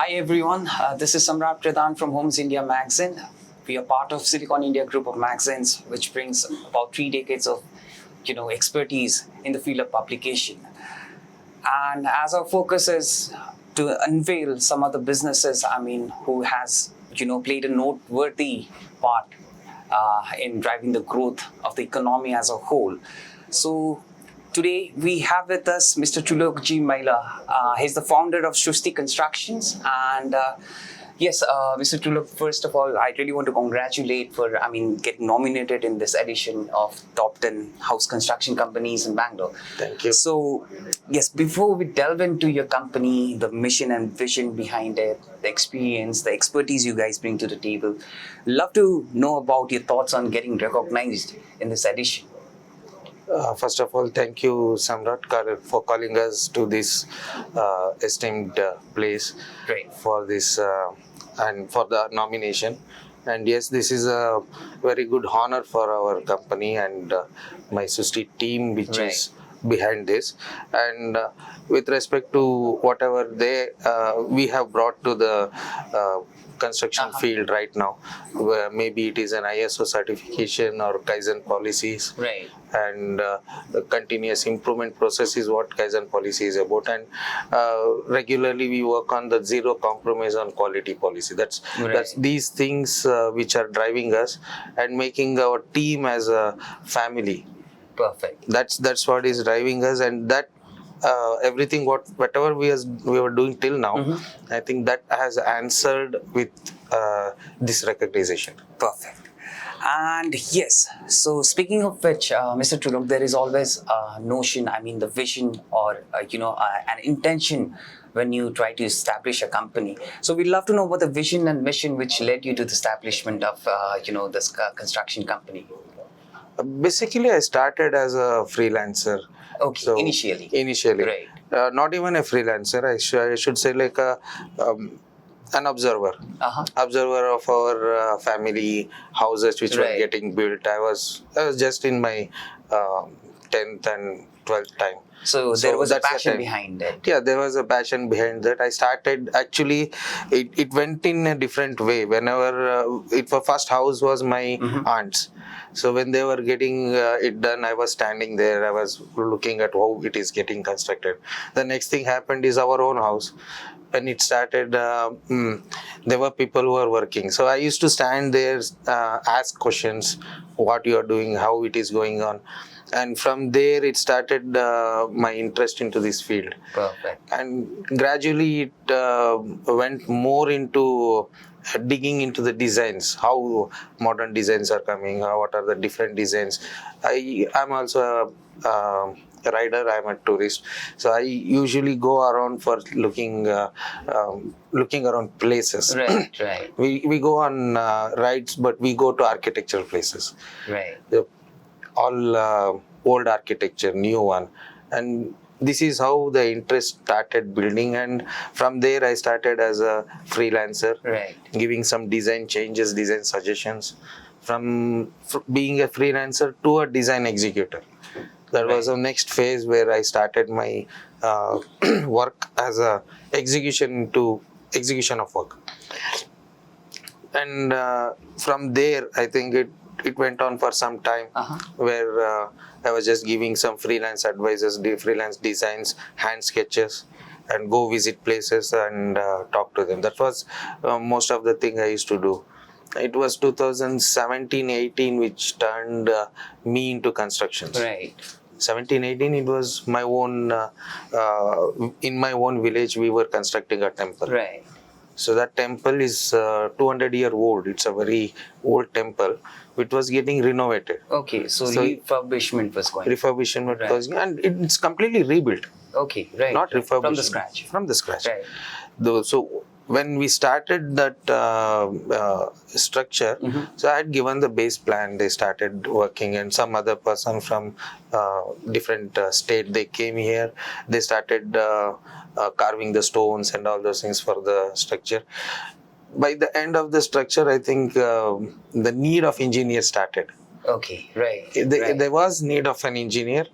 Hi everyone, this is Samrat Pradhan from Homes India magazine. We are part of Silicon India group of magazines, which brings about 3 decades of expertise in the field of publication. And as our focus is to unveil some of the businesses, who has played a noteworthy part in driving the growth of the economy as a whole. So today we have with us Mr. Tulokji Maila. He's the founder of Srusti Constructions, and yes, Mr. Tulok. First of all, I really want to congratulate for getting nominated in this edition of Top 10 House Construction Companies in Bangalore. Thank you. So yes, before we delve into your company, the mission and vision behind it, the experience, the expertise you guys bring to the table, love to know about your thoughts on getting recognized in this edition. First of all, thank you, Samrat, for calling us to this esteemed place. Great. For this and for the nomination. And yes, this is a very good honor for our company and my Srusti team, which Right. is behind this. And with respect to whatever we have brought to the construction field right now, where maybe it is an ISO certification or Kaizen policies. Right. And the continuous improvement process is what Kaizen policy is about. And regularly we work on the zero compromise on quality policy. That's these things which are driving us and making our team as a family. Perfect. That's what is driving us, and that everything whatever we were doing till now, I think that has answered with this recognition. Perfect. And yes, so speaking of which, Mr. Tulok, there is always a notion, the vision or, an intention when you try to establish a company. So we'd love to know about the vision and mission which led you to the establishment of, this construction company. Basically, I started as a freelancer. Okay, So, initially. Right. Not even a freelancer. I should say like an observer. Observer of our family houses which were getting built. I was just in my 10th and 12th time. So there was a passion behind it. Yeah, there was a passion behind that. I started, actually, it went in a different way. Whenever, first house was my aunt's. So when they were getting it done, I was standing there. I was looking at how it is getting constructed. The next thing happened is our own house. When it started, there were people who were working. So I used to stand there, ask questions, what you are doing, how it is going on. And from there, it started my interest into this field. Perfect. And gradually, it went more into digging into the designs, how modern designs are coming, what are the different designs. I'm also a rider, I'm a tourist, so I usually go around for looking around places. Right. We go on rides, but we go to architectural places. Right. All old architecture, new one, and this is how the interest started building. And from there I started as a freelancer, giving some design changes, design suggestions, from being a freelancer to a design executor. That was the next phase where I started my work as a execution of work. And from there, I think it went on for some time, where I was just giving some freelance advices, freelance designs, hand sketches, and go visit places and talk to them. That was most of the thing I used to do. It was 2017-18 which turned me into constructions. Right. 17-18, it was my own, in my own village, we were constructing a temple. Right. So that temple is 200-year old. It's a very old temple. It was getting renovated. Okay, so refurbishment was going. Refurbishment was, and it's completely rebuilt. Okay, right. Not refurbishment. From the scratch. From the scratch. Right. So when we started that structure, so I had given the base plan. They started working, and some other person from different state, they came here. They started carving the stones and all those things for the structure. By the end of the structure, I think the need of engineers started. Okay, right. There was need of an engineer,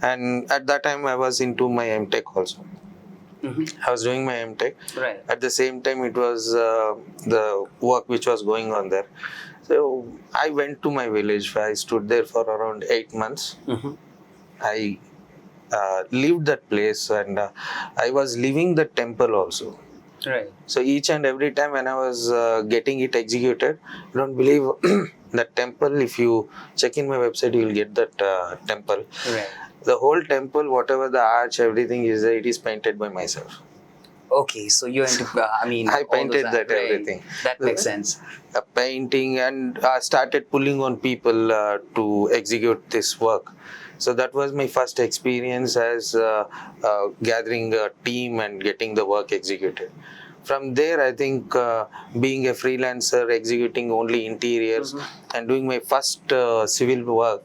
and at that time I was into my MTech also. I was doing my MTech. Right. At the same time, it was the work which was going on there. So I went to my village. I stood there for around 8 months. I lived that place, and I was leaving the temple also. Right. So each and every time when I was getting it executed, you don't believe that temple. If you check in my website, you will get that temple. Right. The whole temple, whatever the arch, everything is there, it is painted by myself. Okay, so you're into, I all painted those, that right. everything. That makes sense. Painting, and started pulling on people to execute this work. So that was my first experience as gathering a team and getting the work executed. From there, I think being a freelancer, executing only interiors, and doing my first civil work,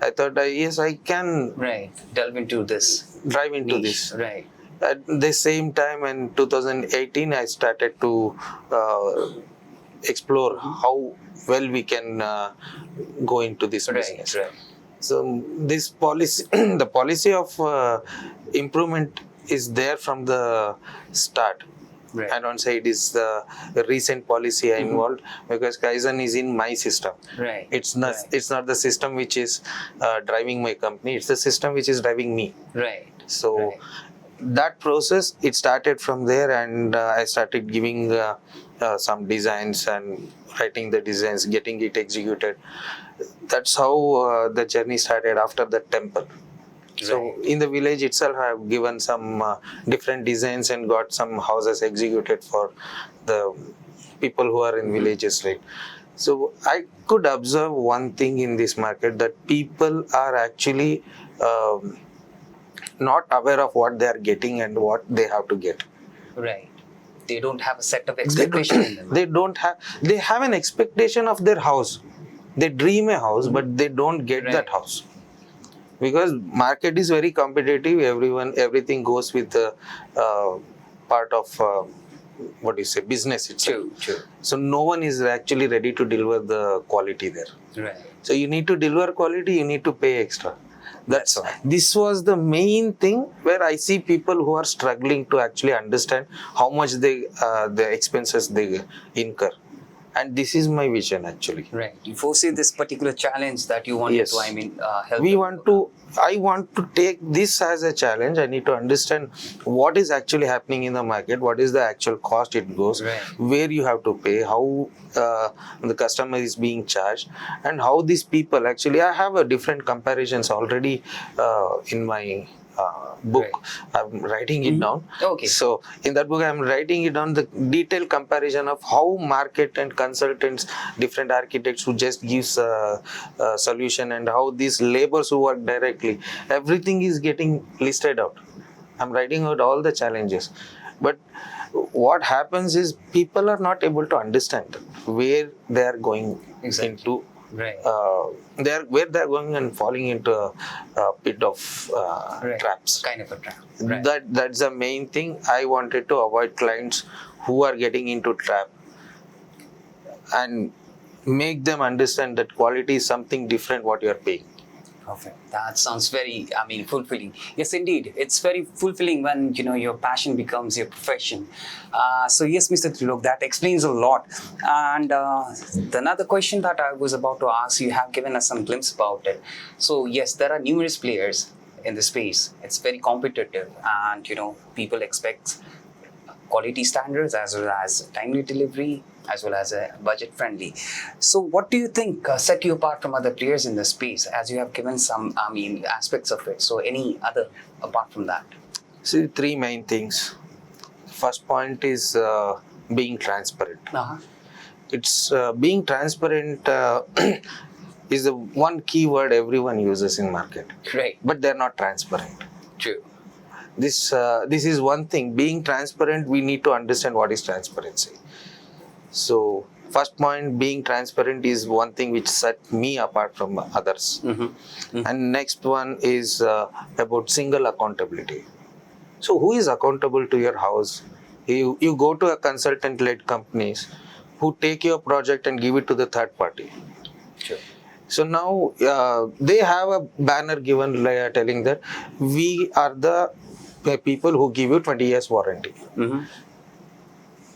I thought, yes, I can Right. Delve into this drive into niche. this. Right. At the same time, in 2018, I started to explore how well we can go into this business. Right. So this policy, the policy of improvement is there from the start. Right. I don't say it is the recent policy I involved, because Kaizen is in my system. Right. It's not. Right. It's not the system which is driving my company. It's the system which is driving me. Right. So Right. that process, it started from there, and I started giving some designs and writing the designs, getting it executed. That's how the journey started after the temple. So in the village itself, I have given some different designs and got some houses executed for the people who are in villages, right? So I could observe one thing in this market, that people are actually not aware of what they are getting and what they have to get. Right. They don't have a set of expectation in them. They have an expectation of their house. They dream a house, but they don't get Right. that house. Because market is very competitive. Everything goes with the part of business itself. True. So no one is actually ready to deliver the quality there. Right. So you need to deliver quality, you need to pay extra. That's all. This was the main thing where I see people who are struggling to actually understand how much the expenses they incur. And this is my vision actually. Right. You foresee this particular challenge that you wanted Yes. to, help. I want to take this as a challenge. I need to understand what is actually happening in the market, what is the actual cost it goes, Right. where you have to pay, how the customer is being charged, and how these people actually, I have a different comparisons already in my book. Right. I'm writing it down. Okay. So in that book, I'm writing it down, the detailed comparison of how market and consultants, different architects who just gives a solution, and how these laborers who work directly, everything is getting listed out. I'm writing out all the challenges. But what happens is people are not able to understand where they are going into. Right. Where they're going and falling into a pit of traps. Kind of a trap. Right. That's the main thing. I wanted to avoid clients who are getting into trap, and make them understand that quality is something different what you are paying. Perfect. That sounds very, fulfilling. Yes, indeed. It's very fulfilling when, your passion becomes your profession. So yes, Mr. Trilok, that explains a lot. And the another question that I was about to ask, you have given us some glimpse about it. So yes, there are numerous players in the space. It's very competitive, and, people expect quality standards as well as timely delivery, as well as budget friendly. So what do you think set you apart from other players in the space, as you have given some aspects of it? So any other apart from that? See, three main things. First point is being transparent. It's being transparent is the one key word everyone uses in market. Right. But they're not transparent. True. This is one thing. Being transparent, we need to understand what is transparency. So first point, being transparent, is one thing which set me apart from others. And next one is about single accountability. So who is accountable to your house? You go to a consultant-led companies who take your project and give it to the third party. Sure. So now they have a banner given telling that we are the people who give you 20 years warranty. Mhm.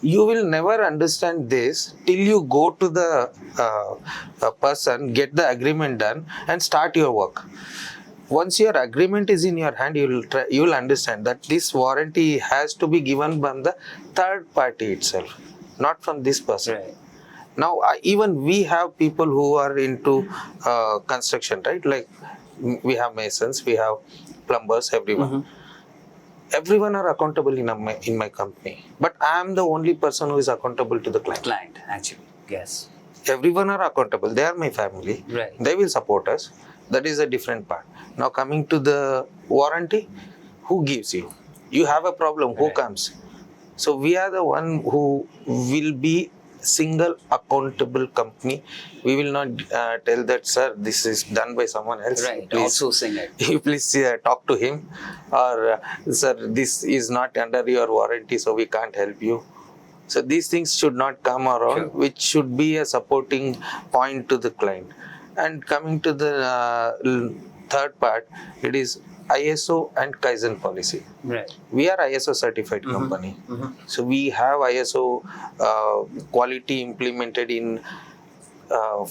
You will never understand this till you go to the person, get the agreement done, and start your work. Once your agreement is in your hand, you will understand that this warranty has to be given from the third party itself, not from this person. Right. Now even we have people who are into construction, right? Like we have masons, we have plumbers, everyone. Mhm. Everyone are accountable in my company, but I am the only person who is accountable to the client. Client, actually. Yes. Everyone are accountable, they are my family. Right. They will support us. That is a different part. Now coming to the warranty, who gives you? You have a problem, who Right. comes? So we are the one who will be single accountable company. We will not tell that, sir, this is done by someone else. Right. Please, Outsourcing it. you please talk to him, or sir, this is not under your warranty, so we can't help you. So these things should not come around, Sure. which should be a supporting point to the client. And coming to the third part, it is ISO and Kaizen policy. Right. We are ISO certified company. Mhm. So we have ISO quality implemented in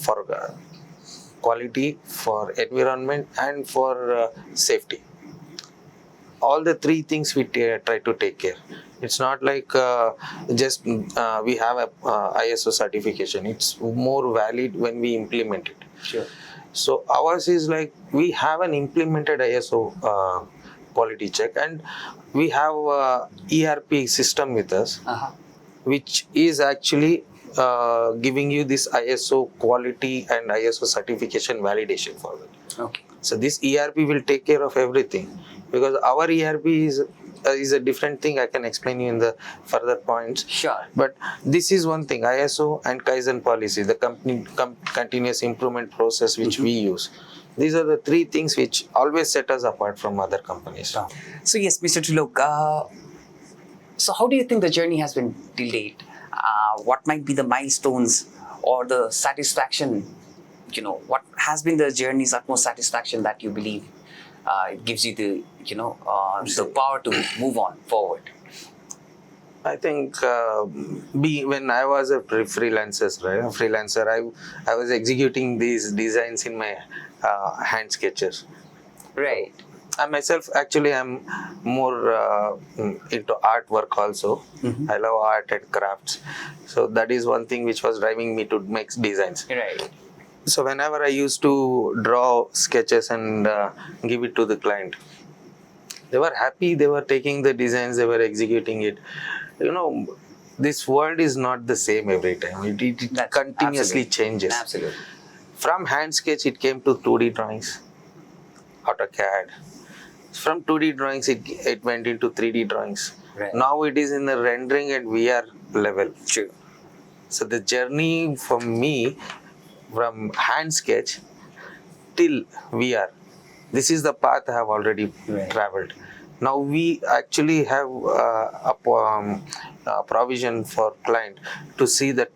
for quality, for environment, and for safety. All the three things we try to take care. It's not like just we have a ISO certification. It's more valid when we implement it. Sure. So ours is like we have an implemented ISO quality check, and we have ERP system with us, Uh-huh. which is actually giving you this ISO quality and ISO certification validation for it. Okay. So this ERP will take care of everything, because our ERP is a different thing. I can explain you in the further points. Sure. But this is one thing, ISO and Kaizen policy, the company continuous improvement process which we use. These are the three things which always set us apart from other companies. So yes, Mr. Trilok, so how do you think the journey has been till date? What might be the milestones or the satisfaction? What has been the journey's utmost satisfaction that you believe it gives you the the power to move on forward? I think when I was a freelancer, I was executing these designs in my hand sketches. Right. I myself, actually, I'm more into artwork also. I love art and crafts. So that is one thing which was driving me to make designs. Right. So whenever I used to draw sketches and give it to the client, they were happy, they were taking the designs, they were executing it. This world is not the same every time. It That's continuously absolutely. changes. Absolutely. From hand sketch, it came to 2D drawings, AutoCAD. From 2D drawings, it went into 3D drawings. Right. Now it is in the rendering and VR level. True. So the journey for me, from hand sketch till VR, this is the path I have already traveled. Now we actually have a provision for client to see that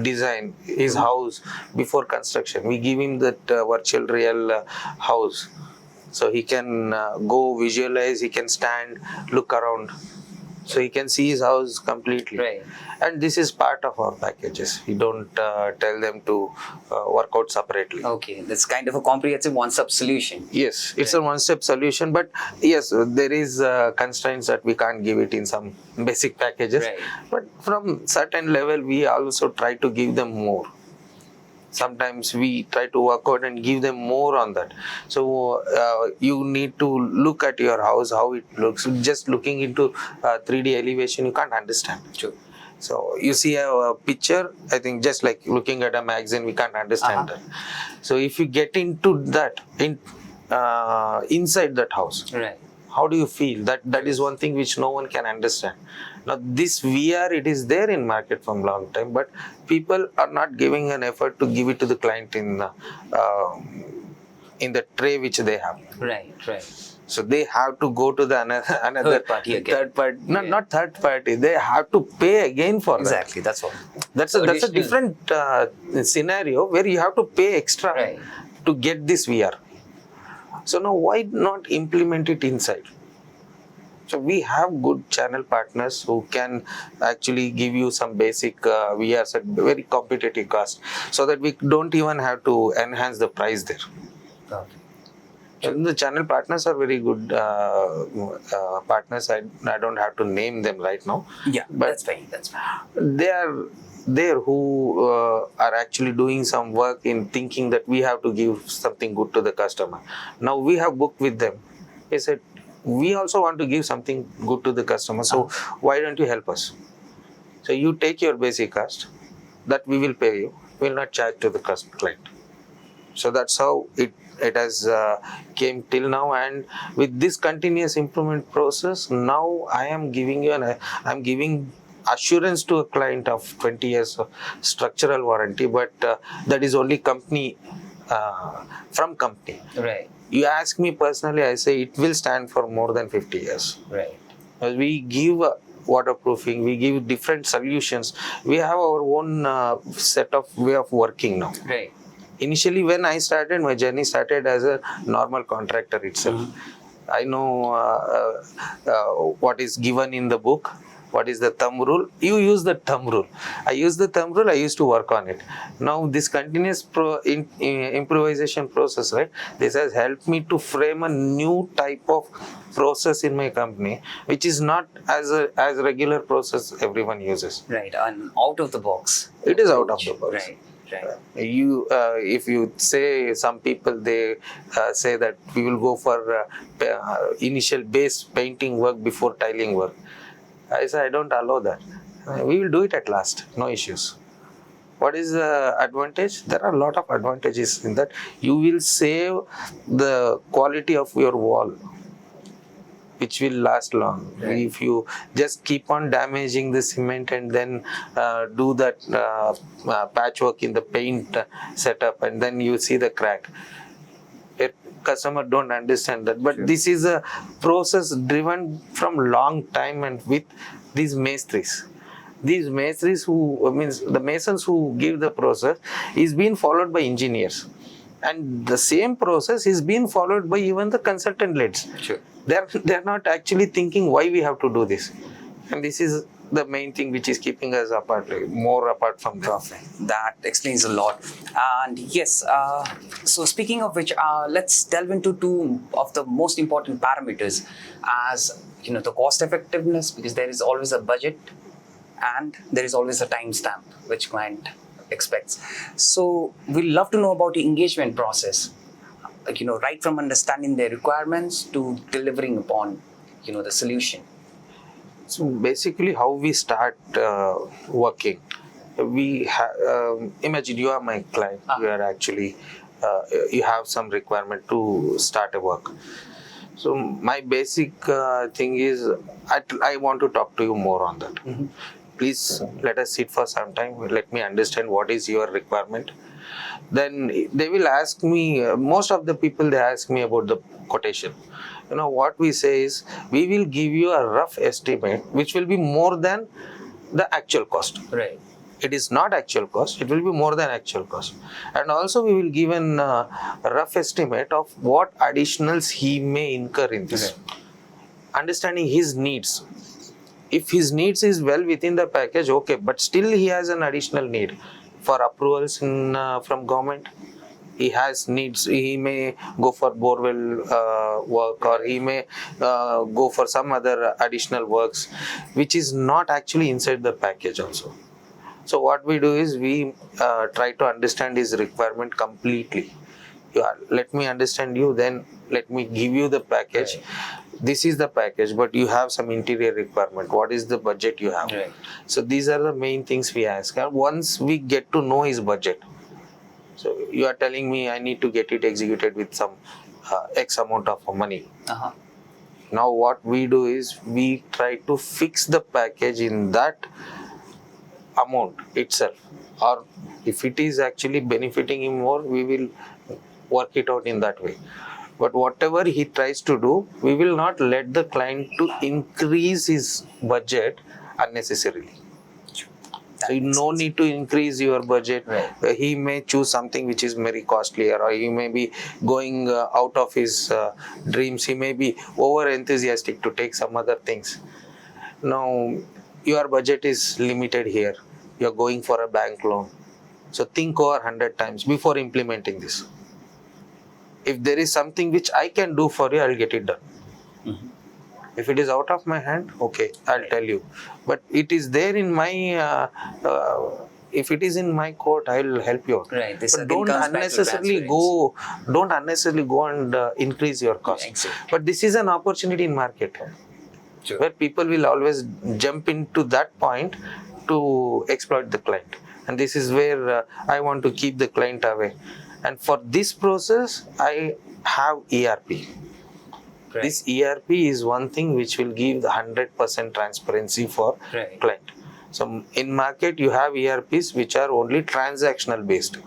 design his house before construction. We give him that virtual real house, so he can go visualize, he can stand, look around, so he can see his house completely. Right. And this is part of our packages. We don't tell them to work out separately. Okay, that's kind of a comprehensive one-stop solution. Yes, it's a one-step solution, but yes, there is constraints that we can't give it in some basic packages. Right. But from certain level, we also try to give them more. Sometimes we try to work out and give them more on that. So you need to look at your house, how it looks. Just looking into 3D elevation, you can't understand. True. So you see a picture, I think just like looking at a magazine, we can't understand that. So if you get into that, inside that house, Right. how do you feel? That is one thing which no one can understand. Now this VR, it is there in market from long time, but people are not giving an effort to give it to the client in the tray which they have. Right. Right. So they have to go to the another Third party again. Third party, not third party. They have to pay again for Exactly. That's all. that. That's a different scenario where you have to pay extra Right. to get this VR. So now why not implement it inside? So we have good channel partners who can actually give you some basic VRs at very competitive cost, so that we don't even have to enhance the price there. Okay. And the channel partners are very good partners. I don't have to name them right now. Yeah, but that's fine. That's fine. they are there who are actually doing some work in thinking that we have to give something good to the customer. Now we have booked with them. They said, we also want to give something good to the customer. So why don't you help us? So you take your basic cost that we will pay you. We will not charge to the client. So that's how it has came till now. And with this continuous improvement process, now I am giving you I'm giving assurance to a client of 20 years of structural warranty, but that is only company from company. Right. You ask me personally, I say it will stand for more than 50 years. Right. We give waterproofing, we give different solutions. We have our own set of way of working now. Right. Initially, when I started, my journey started as a normal contractor itself. I know what is given in the book, what is the thumb rule. You use the thumb rule. I use the thumb rule, I used to work on it. Now, this continuous improvisation process, right, this has helped me to frame a new type of process in my company, which is not as regular process everyone uses. Right. And out of the box. It is out of the box. Right. Right. You if you say, some people they say that we will go for initial base painting work before tiling work. I say I don't allow that. We will do it at last, no issues. What is the advantage? There are a lot of advantages in that. You will save the quality of your wall, which will last long. Right. If you just keep on damaging the cement and then do that patchwork in the paint setup, and then you see the crack, customer don't understand that. But this is a process driven from long time, and with these masons. These masons the masons who give the process is being followed by engineers. And the same process is being followed by even the consultant leads. Sure. They're not actually thinking why we have to do this. And this is the main thing which is keeping us apart, more apart from them. Perfect. That explains a lot. And yes, so speaking of which, let's delve into two of the most important parameters, as you know, the cost effectiveness, because there is always a budget and there is always a timestamp which client expects. So we'd love to know about the engagement process, you know, right from understanding their requirements to delivering upon, you know, the solution. So basically, how we start working, we imagine you are my client. You are actually you have some requirement to start a work. So my basic thing is, I want to talk to you more on that. Please let us sit for some time. Let me understand what is your requirement. Then they will ask me. Most of the people, they ask me about the quotation. You know what we say is, we will give you a rough estimate which will be more than the actual cost. Right. It is not actual cost, it will be more than actual cost. And also we will give a rough estimate of what additionals he may incur in this. Right. Understanding his needs. If his needs is well within the package, okay, but still he has an additional need for approvals from government. He has needs. He may go for borewell work, or he may go for some other additional works, which is not actually inside the package also. So what we do is, we try to understand his requirement completely. Let me understand you, then let me give you the package. Right. This is the package, but you have some interior requirement. What is the budget you have? Right. So these are the main things we ask. And once we get to know his budget, so you are telling me I need to get it executed with some X amount of money. Now what we do is, we try to fix the package in that amount itself. Or if it is actually benefiting him more, we will work it out in that way. But whatever he tries to do, we will not let the client to increase his budget unnecessarily. So you no need to increase your budget. Right. He may choose something which is very costlier, or he may be going out of his dreams. He may be over enthusiastic to take some other things. Now your budget is limited here. You're going for a bank loan. So think over 100 times before implementing this. If there is something which I can do for you, I'll get it done. If it is out of my hand, okay, I'll tell you. But it is there in my, if it is in my court, I'll help you out. Right. This But again don't comes back to unnecessarily go and increase your cost. Exactly. But this is an opportunity in market Sure. where people will always jump into that point to exploit the client. And this is where I want to keep the client away. And for this process, I have ERP. Right. This ERP is one thing which will give the 100% transparency for Right. client. So in market you have ERPs which are only transactional based.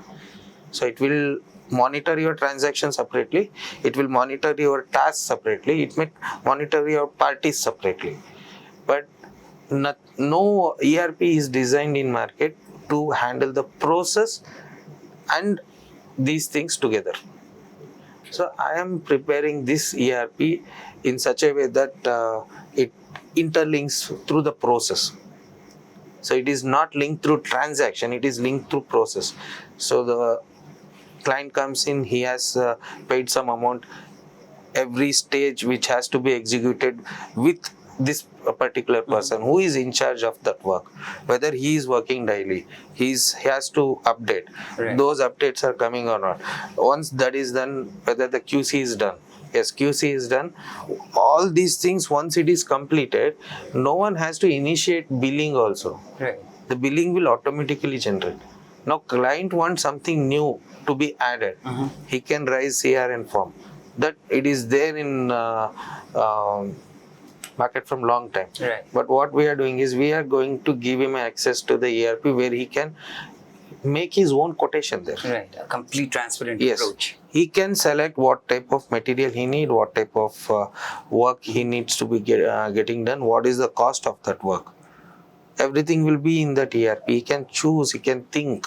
So it will monitor your transactions separately. It will monitor your tasks separately. It may monitor your parties separately. But no ERP is designed in market to handle the process and these things together. So I am preparing this ERP in such a way that it interlinks through the process. So it is not linked through transaction, it is linked through process. So the client comes in, he has paid some amount, every stage which has to be executed with this particular person who is in charge of that work. Whether he is working daily, he has to update. Right. Those updates are coming or not. Once that is done, whether the QC is done. Yes, QC is done. All these things, once it is completed, no one has to initiate billing also. Right. The billing will automatically generate. Now client wants something new to be added. He can raise CRN form. That it is there in market from long time. Right. But what we are doing is we are going to give him access to the ERP where he can make his own quotation there. Right. A complete transparent Yes. approach. He can select what type of material he need, what type of work he needs to be getting done, what is the cost of that work. Everything will be in that ERP. He can choose, he can think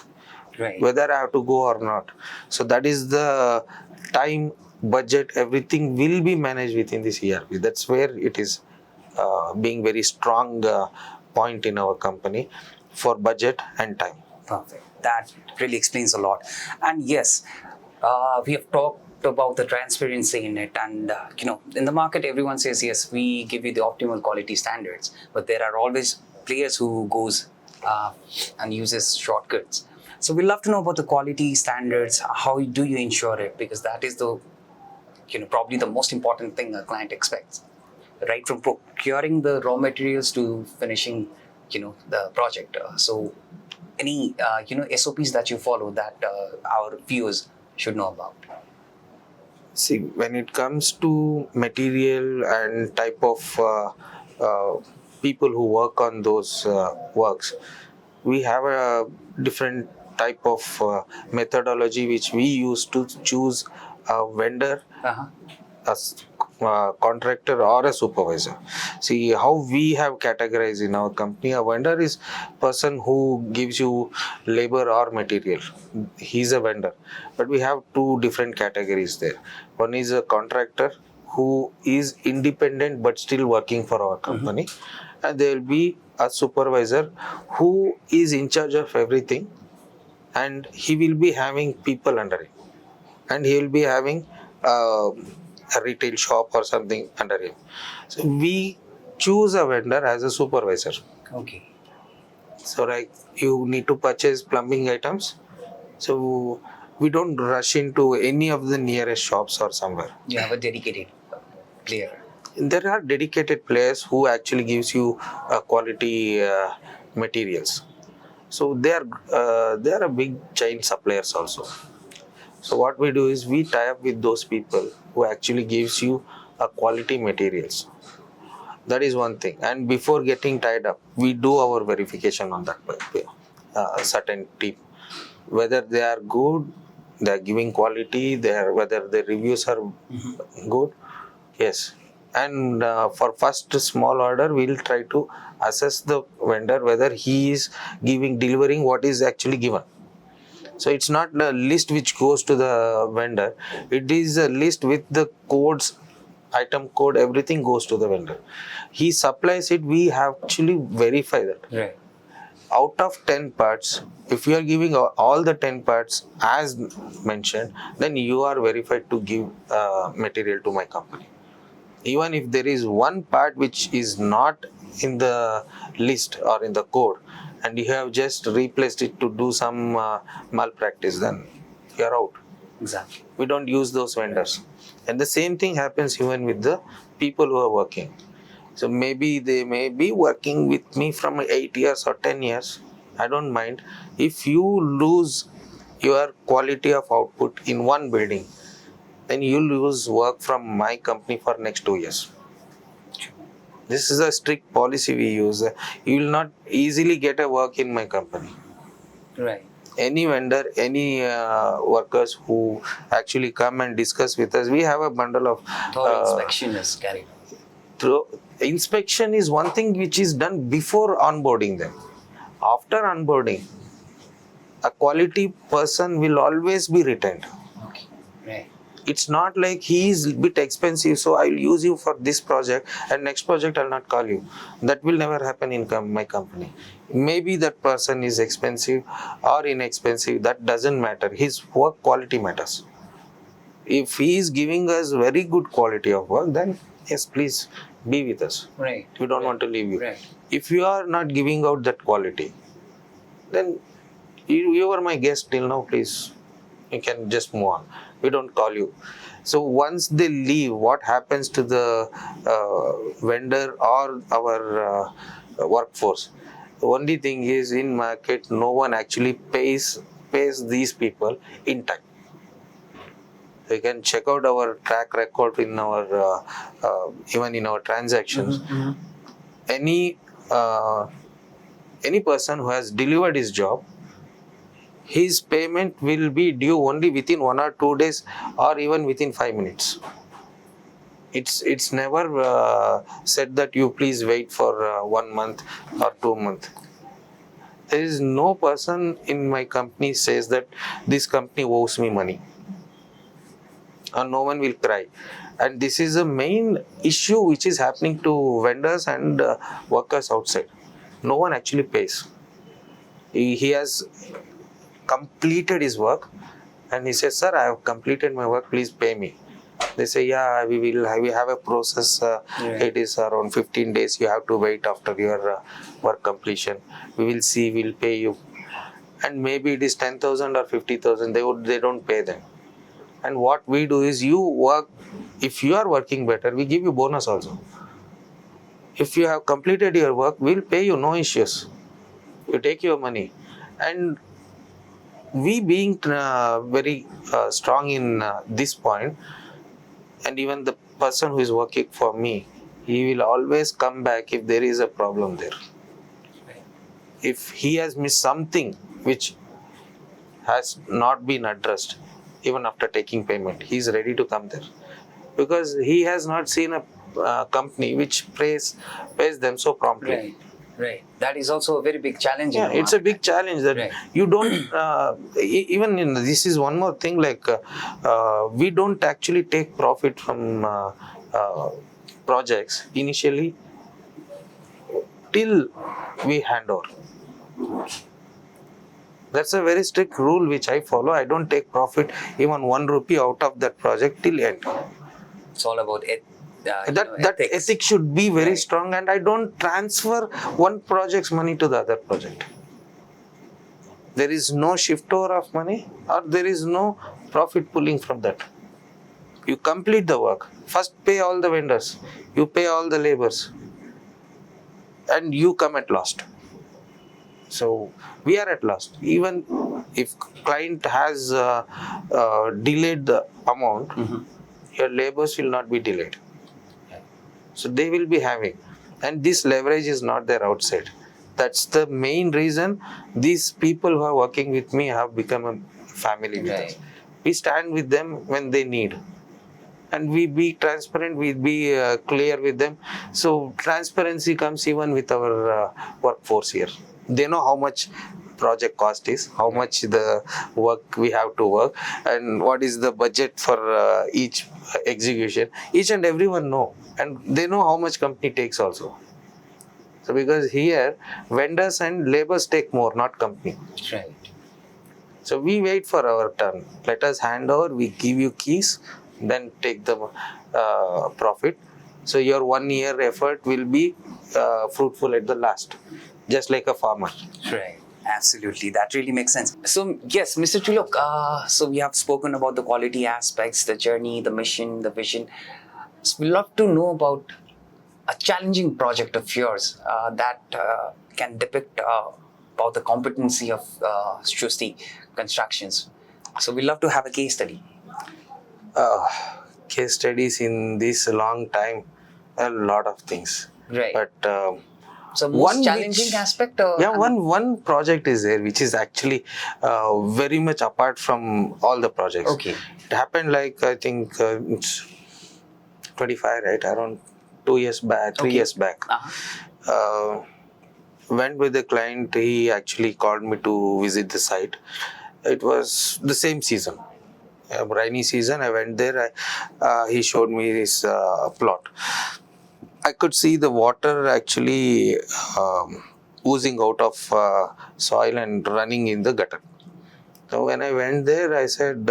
Right. whether I have to go or not. So that is the time, budget, everything will be managed within this ERP. That's where it is being very strong point in our company for budget and time. Perfect. That really explains a lot. And yes, we have talked about the transparency in it, and in the market everyone says yes, we give you the optimal quality standards, but there are always players who goes and uses shortcuts. So we'd love to know about the quality standards. How do you ensure it? Because that is the probably the most important thing a client expects, right from procuring the raw materials to finishing the project. So any SOPs that you follow that our viewers should know about? See, when it comes to material and type of people who work on those works, we have a different type of methodology which we use to choose a vendor, a contractor or a supervisor. See how we have categorized in our company. A vendor is person who gives you labor or material. He's a vendor. But we have two different categories there. One is a contractor who is independent but still working for our company. And there will be a supervisor who is in charge of everything, and he will be having people under him, and he will be having a retail shop or something under him. So we choose a vendor as a supervisor. Okay. So like you need to purchase plumbing items, so we don't rush into any of the nearest shops or somewhere. You have a dedicated player. There are dedicated players who actually gives you quality materials. So they are a big chain suppliers also. So what we do is we tie up with those people who actually gives you a quality materials. That is one thing. And before getting tied up, we do our verification on that certain team. Whether they are good, they are giving quality, whether the reviews are good. Yes, and for first small order we'll try to assess the vendor whether he is delivering what is actually given. So it's not the list which goes to the vendor, it is a list with the codes, item code, everything goes to the vendor. He supplies it, we have actually verify that. Right. Out of 10 parts, if you are giving all the 10 parts as mentioned, then you are verified to give material to my company. Even if there is one part which is not in the list or in the code, and you have just replaced it to do some malpractice, then you are out. Exactly. We don't use those vendors. And the same thing happens even with the people who are working. So maybe they may be working with me from 8 years or 10 years. I don't mind. If you lose your quality of output in one building, then you lose work from my company for next 2 years. This is a strict policy we use. You will not easily get a work in my company. Right. Any vendor, any workers who actually come and discuss with us, we have a bundle of Thorough inspection is carried out. through inspection is one thing which is done before onboarding them. After onboarding, a quality person will always be retained. Okay. Right. It's not like he is a bit expensive, so I'll use you for this project and next project I'll not call you. That will never happen in my company. Maybe that person is expensive or inexpensive, that doesn't matter. His work quality matters. If he is giving us very good quality of work, then yes, please be with us. Right. We don't want to leave you. Right. If you are not giving out that quality, then you are my guest till now, please. You can just move on. We don't call you. So once they leave, what happens to the vendor or our workforce? The only thing is, in market, no one actually pays these people in time. You can check out our track record in our even in our transactions. Any person who has delivered his job, his payment will be due only within 1 or 2 days, or even within 5 minutes. It's never said that you please wait for 1 month or 2 months. There is no person in my company says that this company owes me money, or no one will cry. And this is a main issue which is happening to vendors and workers outside. No one actually pays. He has completed his work and he says, sir, I have completed my work, please pay me. They say, yeah, we have a process. It is around 15 days. You have to wait after your work completion. We will see, we'll pay you. And maybe it is 10,000 or 50,000. They don't pay them. And what we do is, you work. If you are working better, we give you bonus also. If you have completed your work, we'll pay you, no issues. You take your money. And we being very strong in this point, and even the person who is working for me, he will always come back if there is a problem there. If he has missed something which has not been addressed, even after taking payment, he is ready to come there, because he has not seen a company which pays them so promptly. Right. Right. That is also a very big challenge. Yeah, it's a big challenge that you don't, even in this is one more thing, like we don't actually take profit from projects initially till we hand over. That's a very strict rule which I follow. I don't take profit even 1 rupee out of that project till end. It's all about that ethic should be very strong, and I don't transfer one project's money to the other project. There is no shift over of money, or there is no profit pulling from that. You complete the work. First pay all the vendors, you pay all the laborers, and you come at last. So we are at last. Even if client has delayed the amount, your laborers will not be delayed. So they will be having, and this leverage is not there outside. That's the main reason these people who are working with me have become a family with us. We stand with them when they need. and we be transparent, we be clear with them. So transparency comes even with our workforce here. They know how much project cost is, how much the work we have to work, and what is the budget for each execution. Each and everyone know, and they know how much company takes also. So because here vendors and laborers take more, not company. Right. So we wait for our turn. Let us hand over. We give you keys, then take the profit. So your 1 year effort will be fruitful at the last, just like a farmer. Right. Absolutely. That really makes sense. So, yes, Mr. Trilok, so we have spoken about the quality aspects, the journey, the mission, the vision. So we'd love to know about a challenging project of yours that can depict about the competency of Srusti Constructions. So we'd love to have a case study. Case studies in this long time, a lot of things. Right. But So most one challenging which- aspect? yeah, one project is there which is actually very much apart from all the projects. Okay. It happened like I think it's 25, right? Around 2 years back, 3 Okay. years back. Went with the client. He actually called me to visit the site. It was the same season, rainy season. I went there. He showed me his plot. I could see the water actually oozing out of soil and running in the gutter. So when I went there, I said,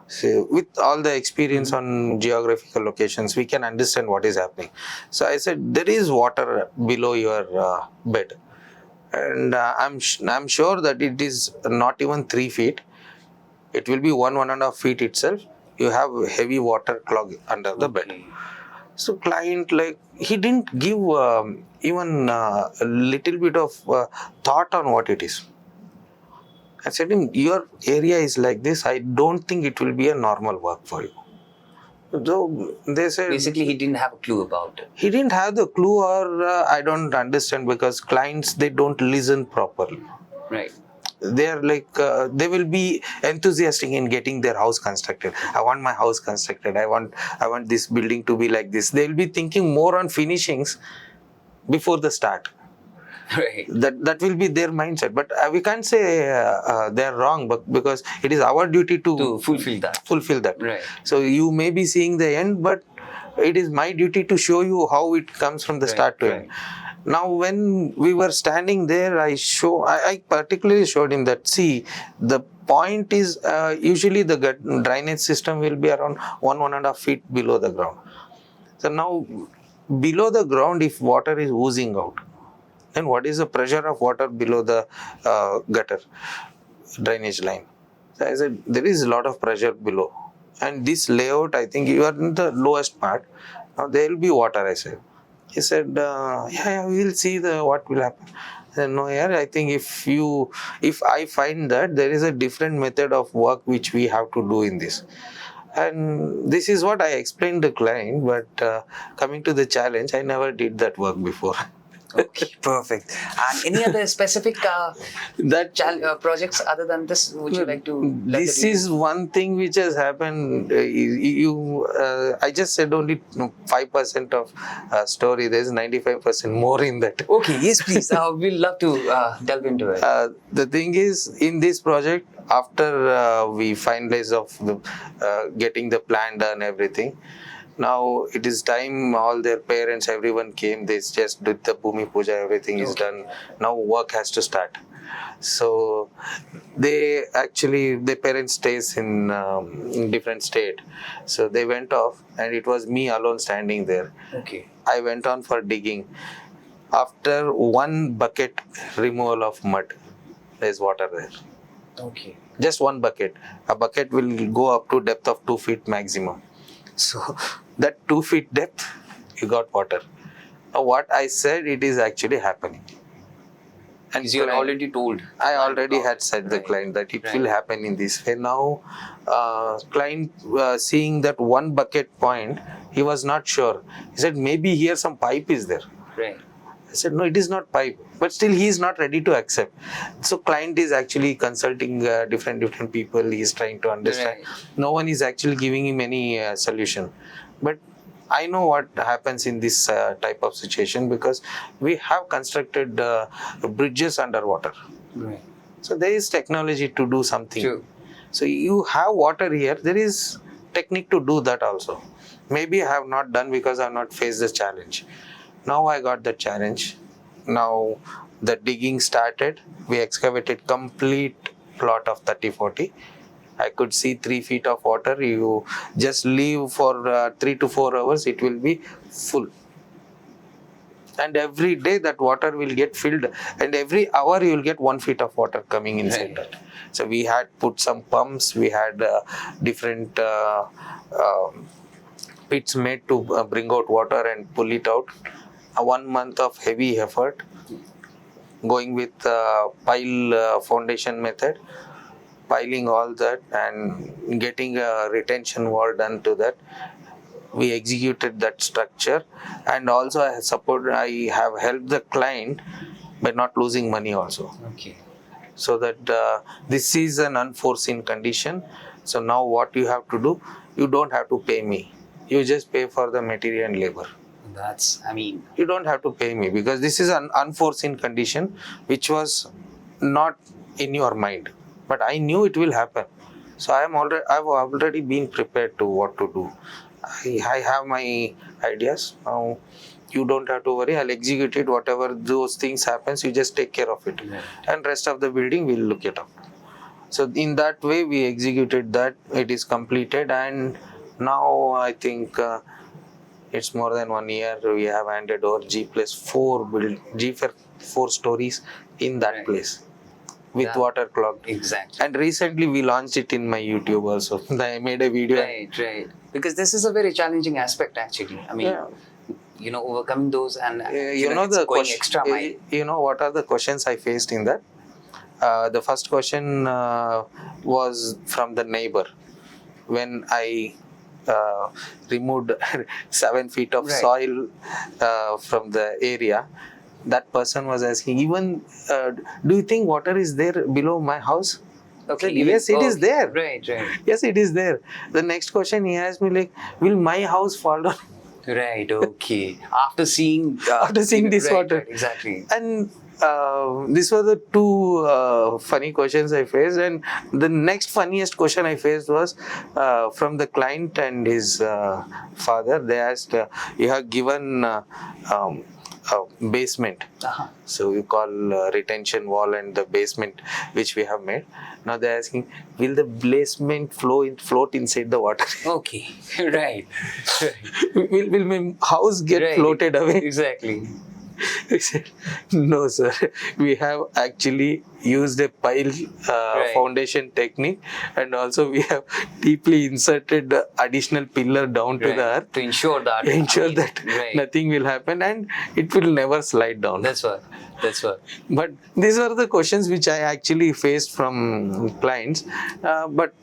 see, with all the experience on geographical locations, we can understand what is happening. So I said, there is water below your bed, and I'm sure that it is not even 3 feet. It will be 1.5 feet itself. You have heavy water clog under the bed. Okay. So client, like, he didn't give even a little bit of thought on what it is. I said, your area is like this. I don't think it will be a normal work for you. So they said, Basically, he didn't have a clue about it. he didn't have the clue, or I don't understand, because clients, they don't listen properly. Right. They are like they will be enthusiastic in getting their house constructed. I want my house constructed. I want this building to be like this. They will be thinking more on finishings before the start. Right. That will be their mindset. But we can't say they are wrong, but because it is our duty To fulfill that. fulfill that. Right. So you may be seeing the end, but it is my duty to show you how it comes from the Right, start to right. end. Now, when we were standing there, I particularly showed him that, see, the point is usually the drainage system will be around 1.5 feet below the ground. So now, below the ground, if water is oozing out, then what is the pressure of water below the gutter drainage line? So I said, there is a lot of pressure below. And this layout, I think you are in the lowest part. Now there will be water, I said. He said, yeah, we will see what will happen. I said, no, yeah, I think if I find that there is a different method of work which we have to do in this. And this is what I explained to the client, but coming to the challenge, I never did that work before. Okay, perfect. And any other specific That projects other than this? Would you like to? Let this the is one thing which has happened. I just said only 5% of story. There's 95% more in that. Okay, yes, please. We'll love to delve into it. The thing is, in this project, after we finalize of the getting the plan done, everything. Now it is time. All their parents, everyone came. They just did the Bhumi Puja. Everything is done. Now work has to start. So their parents stays in different state. So they went off, and it was me alone standing there. Okay. I went on for digging. After one bucket removal of mud, there's water there. Okay. Just one bucket. A bucket will go up to depth of 2 feet maximum. So that 2 feet depth, you got water. Now what I said, it is actually happening. And Because you had already told. I already had said the Right. client that it Right. will happen in this way. Now, client seeing that one bucket point, he was not sure. He said maybe here some pipe is there. Right. I said, no, it is not pipe. But still, he is not ready to accept. So, client is actually consulting different people. He is trying to understand. Right. No one is actually giving him any solution. But I know what happens in this type of situation because we have constructed bridges underwater. Right. So, there is technology to do something. True. So, you have water here. There is technique to do that also. Maybe I have not done because I have not faced this challenge. Now I got the challenge. Now the digging started. We excavated complete plot of 30-40. I could see 3 feet of water. You just leave for 3 to 4 hours, it will be full. And every day that water will get filled, and every hour you will get 1 feet of water coming inside that. So we had put some pumps. We had different pits made to bring out water and pull it out. 1 month of heavy effort, going with pile foundation method, piling all that and getting a retention wall done to that. We executed that structure, and also I have helped the client by not losing money also. Okay. So that this is an unforeseen condition. So now what you have to do, you don't have to pay me. You just pay for the material and labor. You don't have to pay me because this is an unforeseen condition which was not in your mind. But I knew it will happen. So I've already been prepared to what to do. I have my ideas. Now you don't have to worry. I'll execute it. Whatever those things happens, you just take care of it. Right. And rest of the building we'll look it up. So in that way we executed that. It is completed, and now I think it's more than 1 year. We have handed over G4 stories in that place with water clogged. Exactly. And recently we launched it in my YouTube also. I made a video. Right. Because this is a very challenging aspect actually. Overcoming those and going extra mile. You know what are the questions I faced in that? The first question was from the neighbor. When I removed 7 feet of soil from the area, that person was asking, even do you think water is there below my house? Okay. Yes, it is there. Right. Yes, it is there. The next question he asked me, like, will my house fall down? Right. Okay. After seeing this water. Right, exactly. And these were the two funny questions I faced, and the next funniest question I faced was from the client and his father. They asked, you have given basement, so you call retention wall and the basement which we have made. Now they're asking, will the basement float inside the water? Okay. Right. will my house get floated away? Exactly. I said, no sir, we have actually used a pile foundation technique, and also we have deeply inserted the additional pillar down to the earth to ensure that nothing will happen and it will never slide down. That's what. But these are the questions which I actually faced from clients. But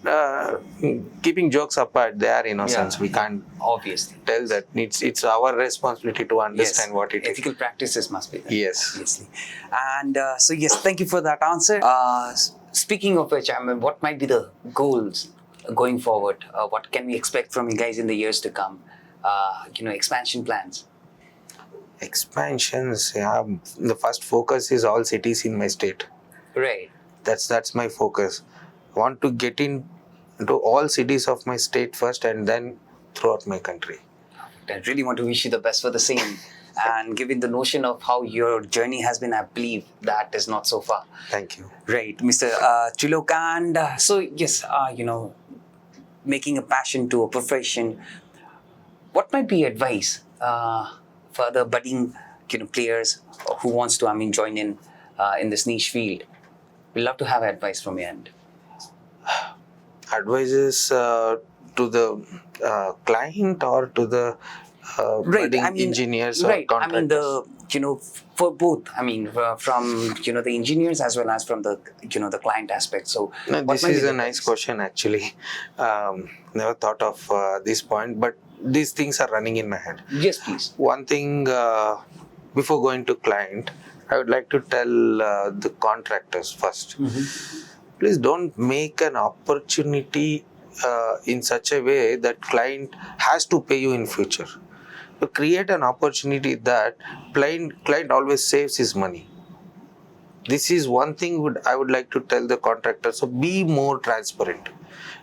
keeping jokes apart, they are innocents. We can't obviously tell that. It's our responsibility to understand what it is. Ethical practices must be there. Yes. Obviously. And thank you for that answer. Speaking of which, what might be the goals going forward? What can we expect from you guys in the years to come? Expansion plans. Expansions, the first focus is all cities in my state. Right. That's my focus. I want to get into all cities of my state first, and then throughout my country. I really want to wish you the best for the same. And given the notion of how your journey has been, I believe that is not so far. Thank you. Right, Mr. Trilok. And making a passion to a profession, what might be advice for the budding players who wants to join in this niche field? We'd love to have advice from your end. Advices to the client or to the budding engineers or contractors? For both. From the engineers as well as from the the client aspect. So this is a nice question actually. Never thought of this point, but these things are running in my head. Yes, please. One thing before going to client, I would like to tell the contractors first. Please don't make an opportunity in such a way that client has to pay you in future. To create an opportunity that client always saves his money. This is one thing I would like to tell the contractor. So be more transparent.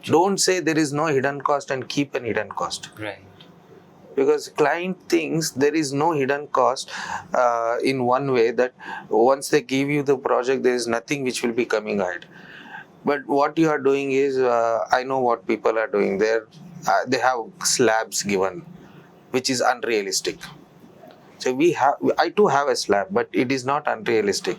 Don't say there is no hidden cost and keep an hidden cost. Right. Because client thinks there is no hidden cost in one way, that once they give you the project, there is nothing which will be coming ahead. But what you are doing is, I know what people are doing there. They have slabs given, which is unrealistic. So I too have a slab, but it is not unrealistic.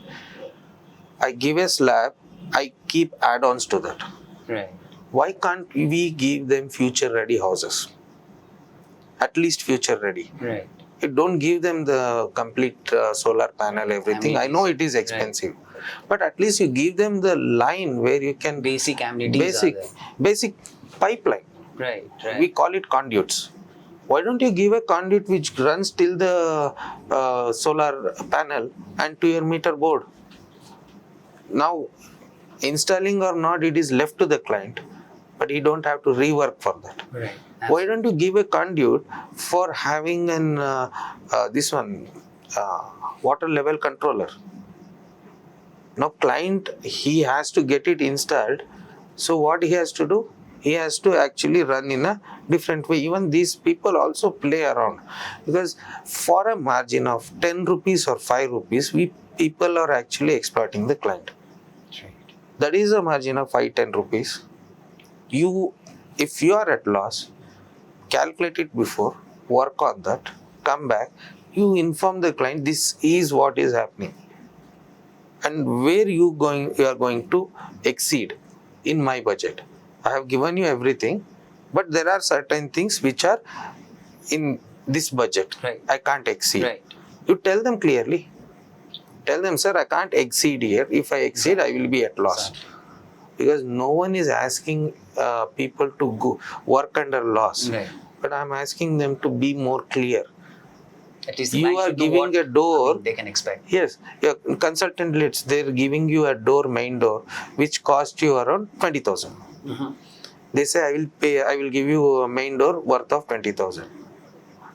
I give a slab, I keep add-ons to that. Right. Why can't we give them future-ready houses? At least future-ready. Right. You don't give them the complete solar panel, everything. I know it is expensive, but at least you give them the line where you can Basic amenities. basic pipeline. Right. Right. We call it conduits. Why don't you give a conduit which runs till the solar panel and to your meter board? Now, installing or not, it is left to the client, but you don't have to rework for that. Right. Why don't you give a conduit for having an water level controller? Now, client, he has to get it installed. So what he has to do? He has to actually run in a different way. Even these people also play around, because for a margin of 10 rupees or 5 rupees, people are actually exploiting the client. Right. That is a margin of 5-10 rupees. If you are at loss, calculate it before, work on that, come back, you inform the client this is what is happening and where you are going to exceed in my budget. I have given you everything, but there are certain things which are in this budget. Right. I can't exceed. Right. You tell them clearly. Tell them, sir, I can't exceed here. If I exceed, I will be at loss. Exactly. Because no one is asking people to go work under loss. Right. But I'm asking them to be more clear. At least the You client are should know giving what, a door. they can expect. Yes, your consultant leads, they're giving you a main door, which cost you around 20,000. They say, I will give you a main door worth of 20,000.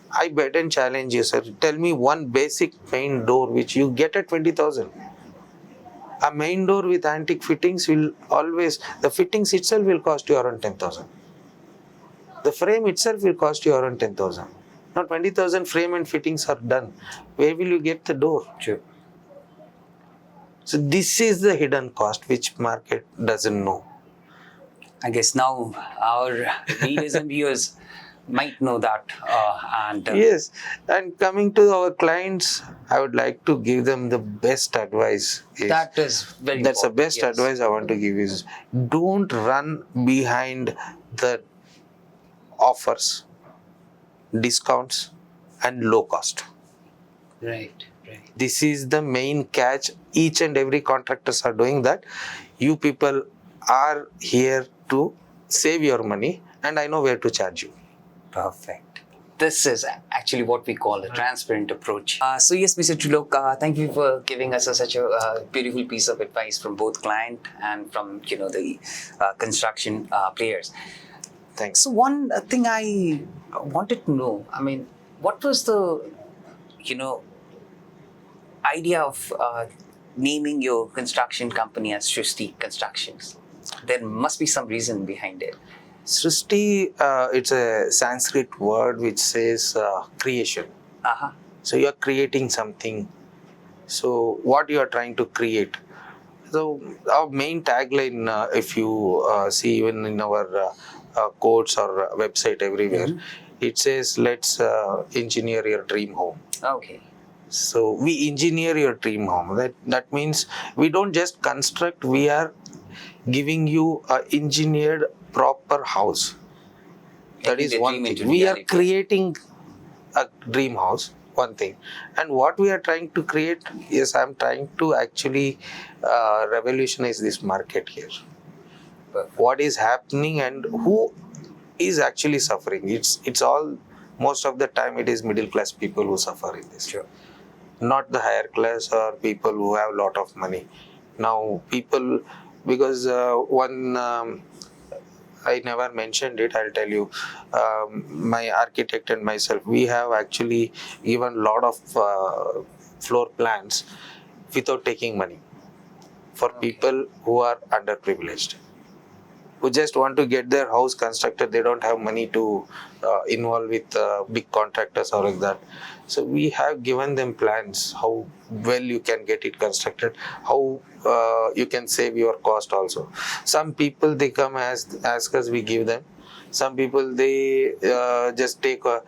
I bet and challenge you, sir. Tell me one basic main door which you get at 20,000. A main door with antique fittings will always, the fittings itself will cost you around 10,000. The frame itself will cost you around 10,000. Now 20,000 frame and fittings are done. Where will you get the door? True. So this is the hidden cost which market doesn't know. I guess now our readers and viewers might know that. Yes, and coming to our clients, I would like to give them the best advice. That is very That's the important. best Yes. advice I want to give is, don't run behind the offers, discounts and low cost. Right. Right. This is the main catch. Each and every contractors are doing that. You people are here to save your money, and I know where to charge you. Perfect. This is actually what we call a transparent approach. So yes, Mr. Trilok, thank you for giving us such a beautiful piece of advice from both client and from the construction players. Thanks. So one thing I wanted to know, I mean, what was the idea of naming your construction company as Srusti Constructions? There must be some reason behind it. Srusti, it's a Sanskrit word which says creation. Uh-huh. So you are creating something. So what you are trying to create. So our main tagline, if you see even in our quotes or website everywhere, it says, let's engineer your dream home. Okay. So we engineer your dream home. That means we don't just construct, we are giving you an engineered proper house. That is one thing. We are creating a dream house, one thing. And what we are trying to create is, I'm trying to actually revolutionize this market here. Perfect. What is happening and who is actually suffering. It's all, most of the time it is middle class people who suffer in this. Sure. not the higher class or people who have a lot of money. Now people, because one I never mentioned it, I'll tell you. My architect and myself, we have actually given lot of floor plans without taking money for people who are underprivileged, who just want to get their house constructed. They don't have money to involve with big contractors or like that. So we have given them plans how well you can get it constructed, how you can save your cost also. Some people, they come ask us, we give them. Some people, they just take out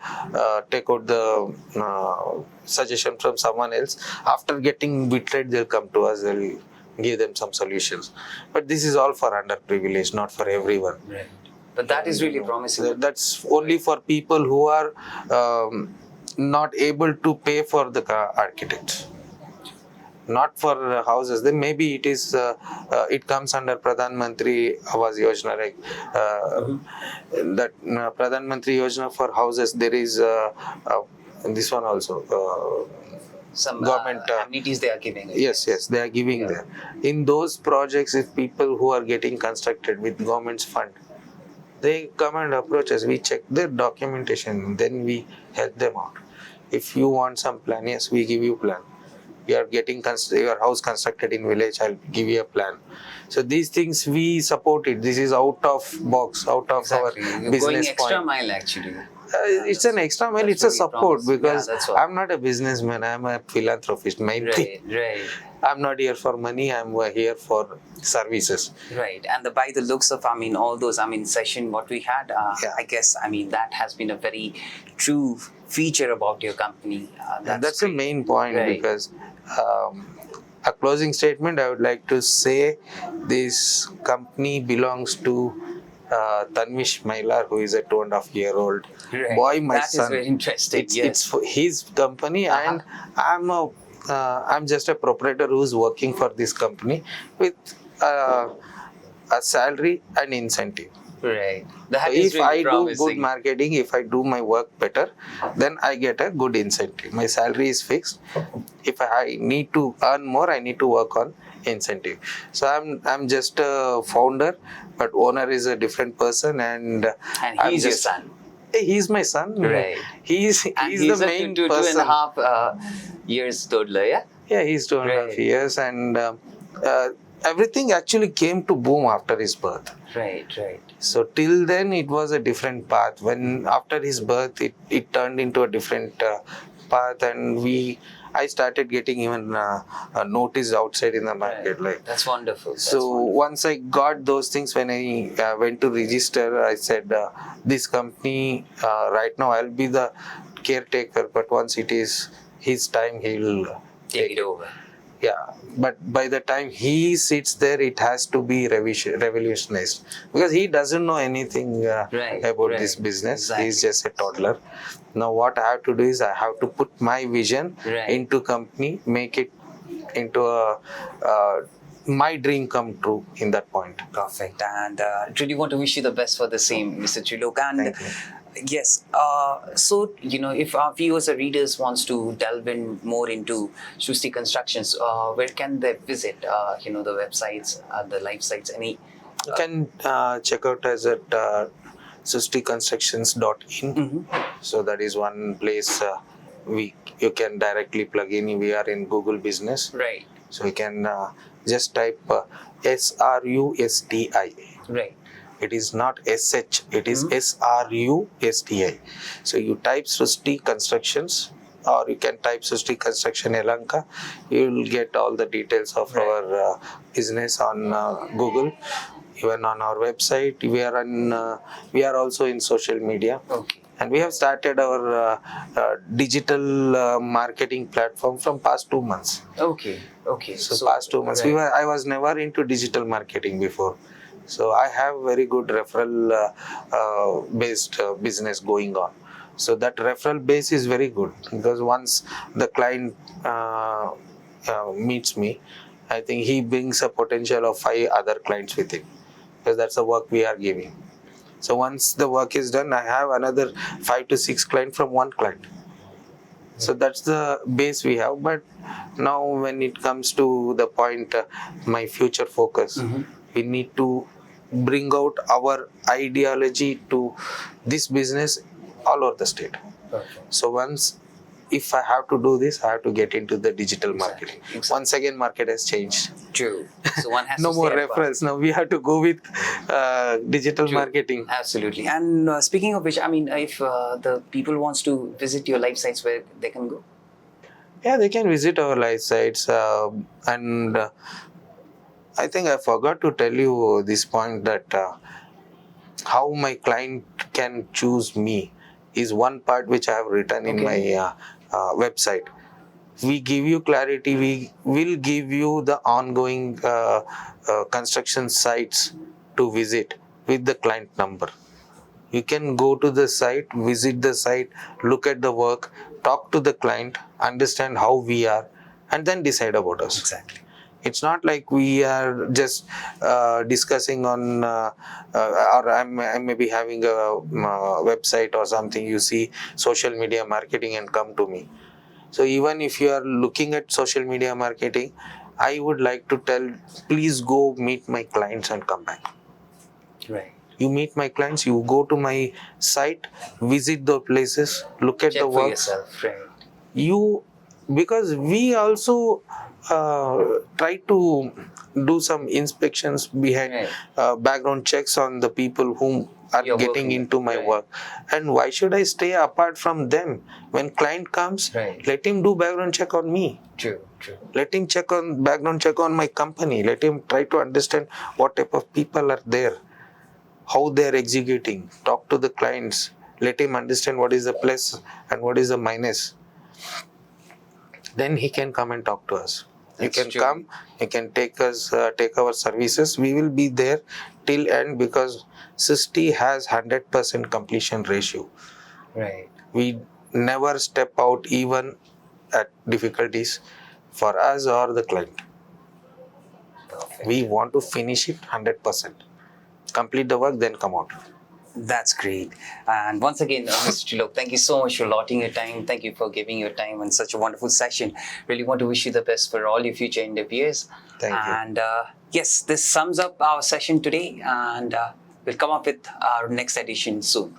the suggestion from someone else. After getting betrayed, they'll come to us, they'll give them some solutions. But this is all for underprivileged, not for everyone. Right. But that is really promising. That's only for people who are not able to pay for the architects, not for houses. Then maybe it is it comes under Pradhan Mantri Awas Yojana, like that Pradhan Mantri Yojana for houses. There is this one also. Some Government amenities they are giving. Yes, they are giving there. In those projects, if people who are getting constructed with government's fund, they come and approach us, we check their documentation, then we help them out. If you want some plan, yes, we give you plan. You are getting your house constructed in village, I'll give you a plan. So these things we support it. This is out of box, out of our You're business going extra point. mile actually. It's an extra mile, it's a support, promising. because Yeah, that's what. I'm not a businessman, I'm a philanthropist. Main thing, Right. I'm not here for money, I'm here for services. Right, and by the looks of, all those, session what we had, I guess, that has been a very true feature about your company. That's the great. main point, Right. because a closing statement, I would like to say this company belongs to Tanvish Mailar, who is a 2.5-year-old Right. boy, my That son. is very interesting. It's for his company, and I'm just a proprietor who's working for this company with a salary and incentive. Right. That is If really I do promising. good marketing, if I do my work better, then I get a good incentive. My salary is fixed. If I need to earn more, I need to work on incentive. So I'm just a founder, but owner is a different person, and And I'm he's your just, son. He's my son. Right. He's And he's he's the a main two person. and a half years toddler, yeah? Yeah, he's 2.5 Right. years, and everything actually came to boom after his birth. Right. So till then it was a different path. When after his birth, it turned into a different path, and I started getting even a notice outside in the market. Like, That's wonderful. so once I got those things, when I went to register, I said, this company, right now I'll be the caretaker, but once it is his time, he'll take it over. Yeah, but by the time he sits there, it has to be revolutionized, because he doesn't know anything about this business. Exactly. He's just a toddler. Now what I have to do is I have to put my vision into company, make it into my dream come true in that point. Perfect. And really want to wish you the best for the same, Mr. Trilok. And Thank you. yes, so if our viewers or readers wants to delve in more into Srusti Constructions, where can they visit? The websites, the live sites, any? You can check out us at srusticonstructions.in. So that is one place you can directly plug in. We are in Google Business. Right. So you can just type SRUSTI. Right. It is not SH, it is SRUSTI. So you type Srusti Constructions, or you can type Srusti Construction Elanka. You will get all the details of our business on Google. Even on our website, we are also in social media. Okay. And we have started our digital marketing platform from past 2 months. Okay. So past 2 months, I was never into digital marketing before. So I have very good referral based business going on. So that referral base is very good, because once the client meets me, I think he brings a potential of 5 other clients with him, because that's the work we are giving. So once the work is done, I have another 5 to 6 clients from one client. So that's the base we have. But now when it comes to the point, my future focus, we need to bring out our ideology to this business all over the state. Perfect. So once, if I have to do this, I have to get into the digital marketing. Exactly. Once again, market has changed. True. So one has No to more stay apart. referrals. Now we have to go with digital True. marketing. Absolutely. And speaking of which, I mean, if the people wants to visit your live sites, where they can go? Yeah, they can visit our live sites. And I think I forgot to tell you this point, that how my client can choose me is one part which I have written in my website. We give you clarity. We will give you the ongoing construction sites to visit with the client number. You can go to the site, visit the site, look at the work, talk to the client, understand how we are, and then decide about us. Exactly. It's not like we are just discussing on, or I may be having a website or something. You see social media marketing and come to me. So even if you are looking at social media marketing, I would like to tell, please go meet my clients and come back. Right. You meet my clients, you go to my site, visit the places, look at Check the for work. yourself. Right. You, because we also try to do some inspections behind, background checks on the people whom are You're getting working into with, my right. work. And why should I stay apart from them? When client comes, Right. let him do background check on me. True. True. Let him check on background check on my company. Let him try to understand what type of people are there, how they are executing. Talk to the clients. Let him understand what is the plus and what is the minus. Then he can come and talk to us. That's you can true. come, you can take us, take our services. We will be there till end, because Srusti has 100% completion ratio. Right. We never step out even at difficulties for us or the client. Perfect. We want to finish it 100%. Complete the work, then come out. That's great. And once again, Mr. Trilok, thank you so much for allotting your time. Thank you for giving your time on such a wonderful session. Really want to wish you the best for all your future endeavors. Thank you. And yes, this sums up our session today. And we'll come up with our next edition soon.